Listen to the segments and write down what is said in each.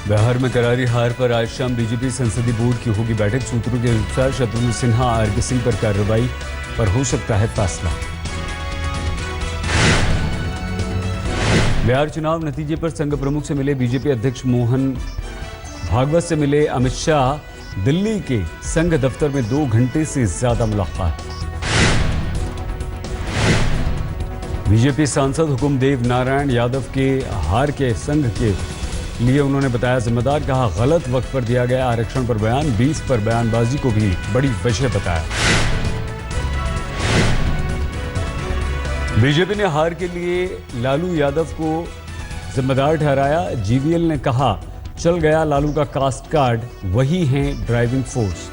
बिहार में करारी हार पर आज शाम बीजेपी संसदीय बोर्ड की होगी बैठक। सूत्रों के अनुसार शत्रुघ्न सिन्हा आर के सिंह पर कार्रवाई पर हो सकता है फैसला। बिहार चुनाव नतीजे पर संघ प्रमुख से मिले बीजेपी अध्यक्ष मोहन भागवत से मिले अमित शाह। दिल्ली के संघ दफ्तर में 2 घंटे से ज्यादा मुलाकात। बीजेपी सांसद हुकुमदेव नारायण यादव के हार के संघ के लिए उन्होंने बताया जिम्मेदार। कहा गलत वक्त पर दिया गया आरक्षण पर बयान। 20 पर बयानबाजी को भी बड़ी वजह बताया। बीजेपी ने हार के लिए लालू यादव को जिम्मेदार ठहराया। जीवीएल ने कहा चल गया लालू का कास्ट कार्ड, वही हैं ड्राइविंग फोर्स।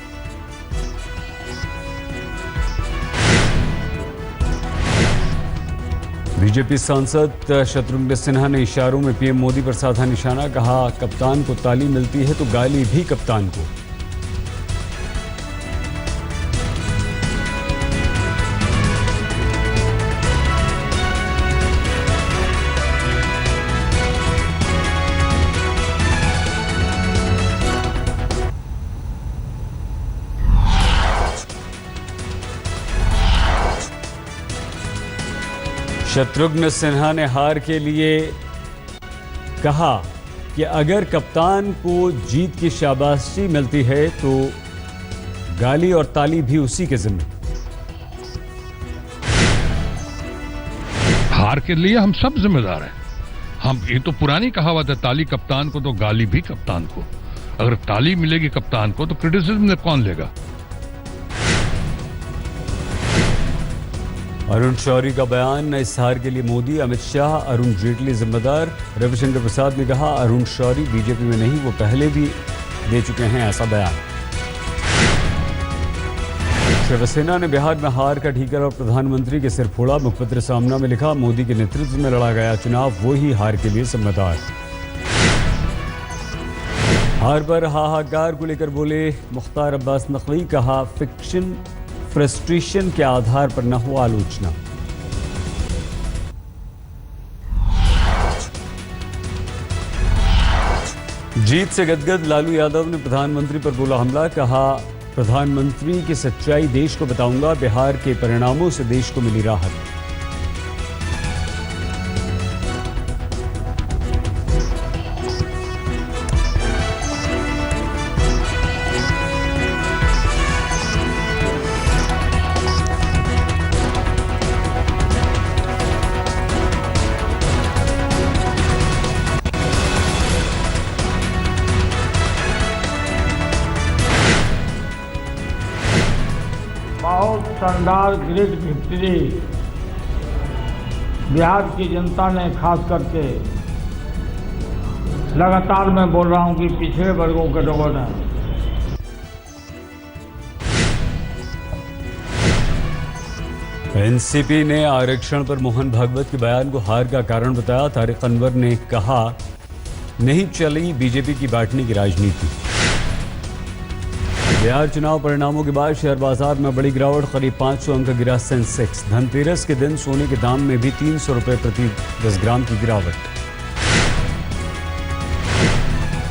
बीजेपी सांसद शत्रुघ्न सिन्हा ने इशारों में पीएम मोदी पर साधा निशाना। कहा कप्तान को ताली मिलती है तो गाली भी कप्तान को। शत्रुघ्न सिन्हा ने हार के लिए कहा कि अगर कप्तान को जीत की शाबाशी मिलती है तो गाली और ताली भी उसी के जिम्मे। हार के लिए हम सब जिम्मेदार हैं। हम ये तो पुरानी कहावत है, ताली कप्तान को तो गाली भी कप्तान को। अगर ताली मिलेगी कप्तान को तो क्रिटिसिज्म कौन लेगा। अरुण शौरी का बयान। इस हार के लिए मोदी, अमित शाह, अरुण जेटली जिम्मेदार। रविशंकर प्रसाद ने कहा अरुण शौरी बीजेपी में नहीं, वो पहले भी दे चुके हैं ऐसा बयान। शिवसेना ने बिहार में हार का ठीकर और प्रधानमंत्री के सिर फोड़ा। मुखपत्र सामना में लिखा मोदी के नेतृत्व में लड़ा गया चुनाव, वो ही हार के लिए जिम्मेदार। हार पर हाहाकार को लेकर बोले मुख्तार अब्बास नकवी। कहा फिक्शन फ्रस्ट्रेशन के आधार पर न हो आलोचना। जीत से गदगद लालू यादव ने प्रधानमंत्री पर बोला हमला। कहा प्रधानमंत्री की सच्चाई देश को बताऊंगा। बिहार के परिणामों से देश को मिली राहत। बहुत शानदार ग्रेट विक्ट्री बिहार की जनता ने खास करके, लगातार मैं बोल रहा हूं कि पिछड़े वर्गों के लोगों ने एनसीपी ने आरक्षण पर मोहन भागवत के बयान को हार का कारण बताया। तारिक अनवर ने कहा नहीं चली बीजेपी की बांटने की राजनीति। बिहार चुनाव परिणामों के बाद शेयर बाजार में बड़ी गिरावट। करीब 500 अंक गिरा सेंसेक्स। धनतेरस के दिन सोने के दाम में भी 300 रुपए प्रति 10 ग्राम की गिरावट।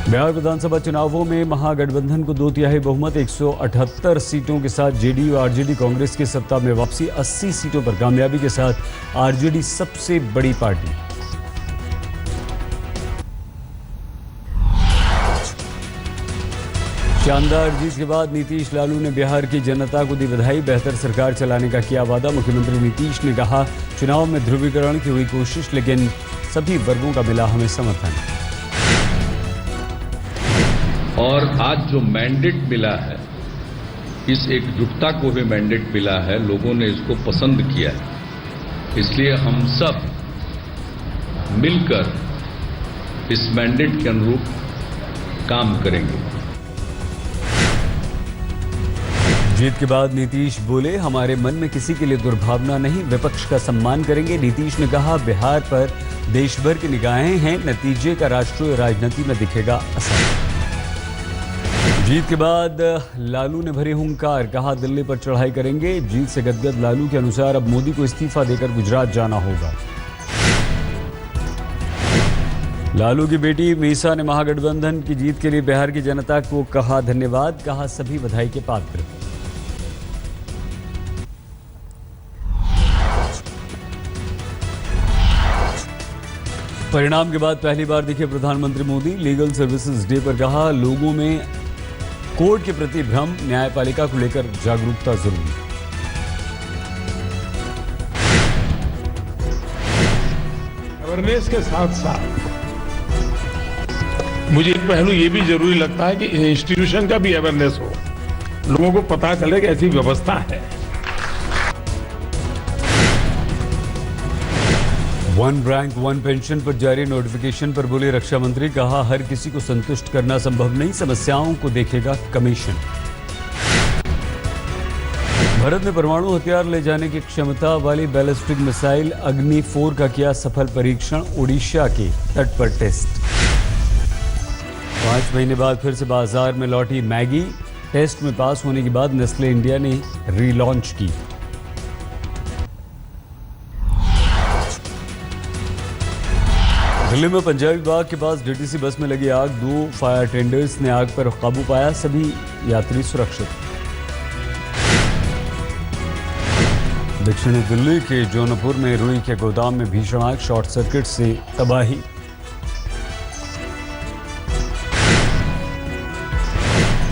बिहार विधानसभा चुनावों में महागठबंधन को 2/3 बहुमत। 178 सीटों के साथ जेडीयू आरजेडी कांग्रेस की सत्ता में वापसी। 80 सीटों पर कामयाबी के साथ आरजेडी सबसे बड़ी पार्टी। शानदार जीत के बाद नीतीश लालू ने बिहार की जनता को दी बधाई। बेहतर सरकार चलाने का किया वादा। मुख्यमंत्री नीतीश ने कहा चुनाव में ध्रुवीकरण की हुई कोशिश, लेकिन सभी वर्गों का मिला हमें समर्थन। और आज जो मैंडेट मिला है, इस एकजुटता को भी मैंडेट मिला है, लोगों ने इसको पसंद किया है। इसलिए हम सब मिलकर इस मैंडेट के अनुरूप काम करेंगे। जीत के बाद नीतीश बोले हमारे मन में किसी के लिए दुर्भावना नहीं, विपक्ष का सम्मान करेंगे। नीतीश ने कहा बिहार पर देश भर की निगाहें हैं, नतीजे का राष्ट्रीय राजनीति में दिखेगा असर। जीत के बाद लालू ने भरे हुंकार। कहा दिल्ली पर चढ़ाई करेंगे। जीत से गदगद लालू के अनुसार अब मोदी को इस्तीफा देकर गुजरात जाना होगा। लालू की बेटी मीसा ने महागठबंधन की जीत के लिए बिहार की जनता को कहा धन्यवाद, कहा सभी बधाई के पात्र। परिणाम के बाद पहली बार दिखे प्रधानमंत्री मोदी। लीगल सर्विसेज डे पर कहा लोगों में कोर्ट के प्रति भ्रम, न्यायपालिका को लेकर जागरूकता जरूरी। अवेयरनेस के साथ साथ मुझे एक पहलू ये भी जरूरी लगता है कि इंस्टीट्यूशन का भी अवेयरनेस हो, लोगों को पता चले कि ऐसी व्यवस्था है। वन रैंक वन पेंशन पर जारी नोटिफिकेशन पर बोले रक्षा मंत्री, कहा हर किसी को संतुष्ट करना संभव नहीं, समस्याओं को देखेगा कमीशन। भारत ने परमाणु हथियार ले जाने की क्षमता वाली बैलिस्टिक मिसाइल अग्नि 4 का किया सफल परीक्षण, ओडिशा के तट पर टेस्ट। 5 महीने बाद फिर से बाजार में लौटी मैगी, टेस्ट में पास होने के बाद नेस्ले इंडिया ने रीलॉन्च की। दिल्ली में पंजाबी बाग के पास डीटीसी बस में लगी आग, 2 फायर टेंडर्स ने आग पर काबू पाया, सभी यात्री सुरक्षित। दक्षिणी दिल्ली के जौनपुर में रुई के गोदाम में भीषण आग, शॉर्ट सर्किट से तबाही।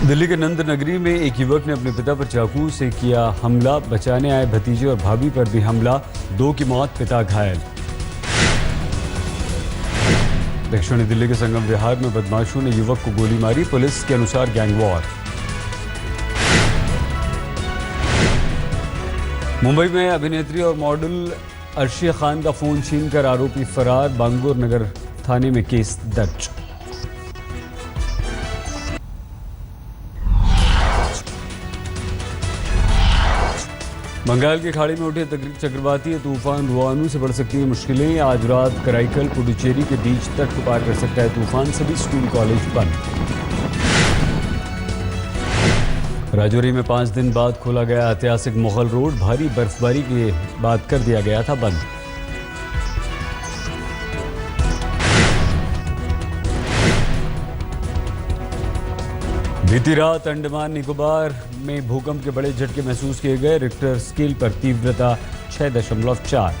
दिल्ली के नंद नगरी में एक युवक ने अपने पिता पर चाकू से किया हमला, बचाने आए भतीजे और भाभी पर भी हमला, 2 की मौत, पिता घायल। दक्षिणी दिल्ली के संगम विहार में बदमाशों ने युवक को गोली मारी, पुलिस के अनुसार गैंगवॉर। मुंबई में अभिनेत्री और मॉडल अर्शिया खान का फोन छीनकर आरोपी फरार, बांगूर नगर थाने में केस दर्ज। बंगाल की खाड़ी में उठे चक्रवाती तूफान रुआनु से बढ़ सकती हैं मुश्किलें, आज रात कराईकल पुडुचेरी के बीच तट को पार कर सकता है तूफान, सभी स्कूल कॉलेज बंद। राजौरी में 5 दिन बाद खोला गया ऐतिहासिक मुगल रोड, भारी बर्फबारी के बाद कर दिया गया था बंद। बीती रात अंडमान निकोबार में भूकंप के बड़े झटके महसूस किए गए, रिक्टर स्केल पर तीव्रता 6.4।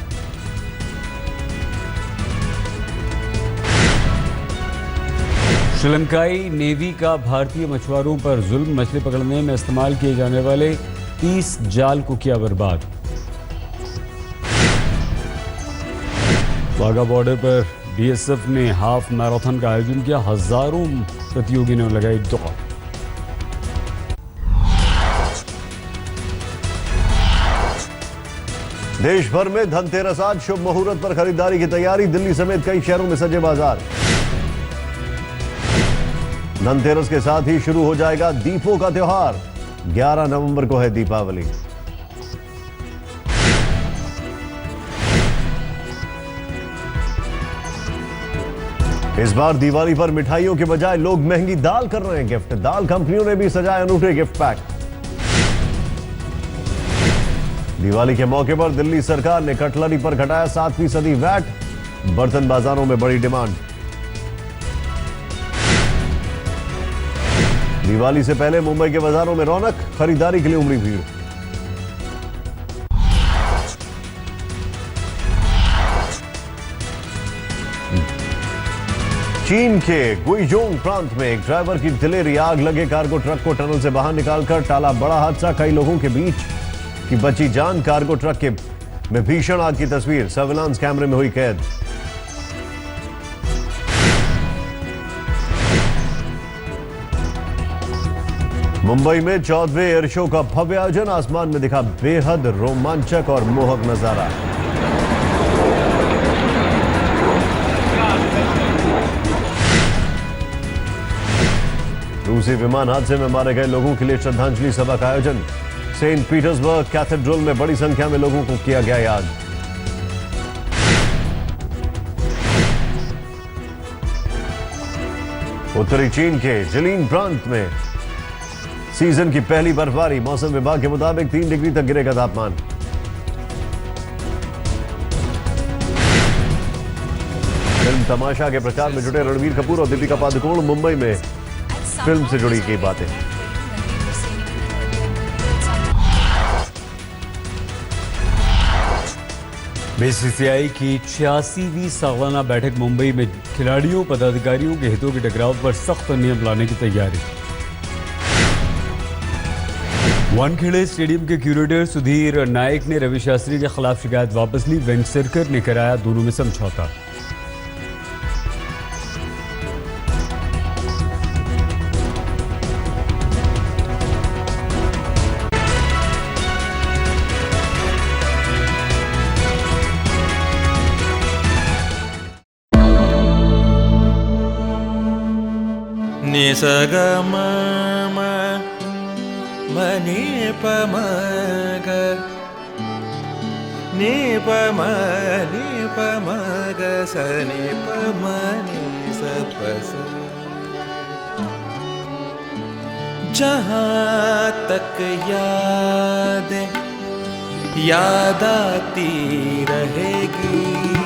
श्रीलंकाई नेवी का भारतीय मछुआरों पर जुल्म, मछली पकड़ने में इस्तेमाल किए जाने वाले 30 जाल को किया बर्बाद। वाघा बॉर्डर पर बीएसएफ ने हाफ मैराथन का आयोजन किया, हजारों प्रतियोगियों ने लगाई दौड़। देश भर में धनतेरस आज, शुभ मुहूर्त पर खरीदारी की तैयारी, दिल्ली समेत कई शहरों में सजे बाजार। धनतेरस के साथ ही शुरू हो जाएगा दीपों का त्योहार, 11 नवंबर को है दीपावली। इस बार दिवाली पर मिठाइयों के बजाय लोग महंगी दाल कर रहे हैं गिफ्ट, दाल कंपनियों ने भी सजाए अनूठे गिफ्ट पैक। दिवाली के मौके पर दिल्ली सरकार ने कटलरी पर घटाया 7% वैट, बर्तन बाजारों में बड़ी डिमांड। दिवाली से पहले मुंबई के बाजारों में रौनक, खरीदारी के लिए उमड़ी भीड़। चीन के गुइजोंग प्रांत में एक ड्राइवर की दिलेरी, आग लगे कार्गो ट्रक को टनल से बाहर निकालकर टाला बड़ा हादसा, कई लोगों के बीच की बची जान, कार्गो ट्रक के में भीषण आग की तस्वीर सर्विलांस कैमरे में हुई कैद। मुंबई में 14वें एयर शो का भव्य आयोजन, आसमान में दिखा बेहद रोमांचक और मोहक नजारा। रूसी विमान हादसे में मारे गए लोगों के लिए श्रद्धांजलि सभा का आयोजन, सेंट पीटर्सबर्ग कैथेड्रल में बड़ी संख्या में लोगों को किया गया याद। उत्तरी चीन के जिलिंग प्रांत में सीजन की पहली बर्फबारी, मौसम विभाग के मुताबिक 3 डिग्री तक गिरेगा तापमान। फिल्म तमाशा के प्रचार में जुटे रणबीर कपूर और दीपिका पादुकोण। मुंबई में फिल्म से जुड़ी कई बातें। बीसीसीआई की 86वीं सालाना बैठक मुंबई में खिलाड़ियों पदाधिकारियों के हितों के टकराव पर सख्त नियम लाने की तैयारी। वानखेड़े स्टेडियम के क्यूरेटर सुधीर नायक ने रवि शास्त्री के खिलाफ शिकायत वापस ली। वेंकसरकर ने कराया दोनों में समझौता। निसगम मनि पमग नि पमग सनि पमनि सपस। जहाँ तक याद आती रहेगी।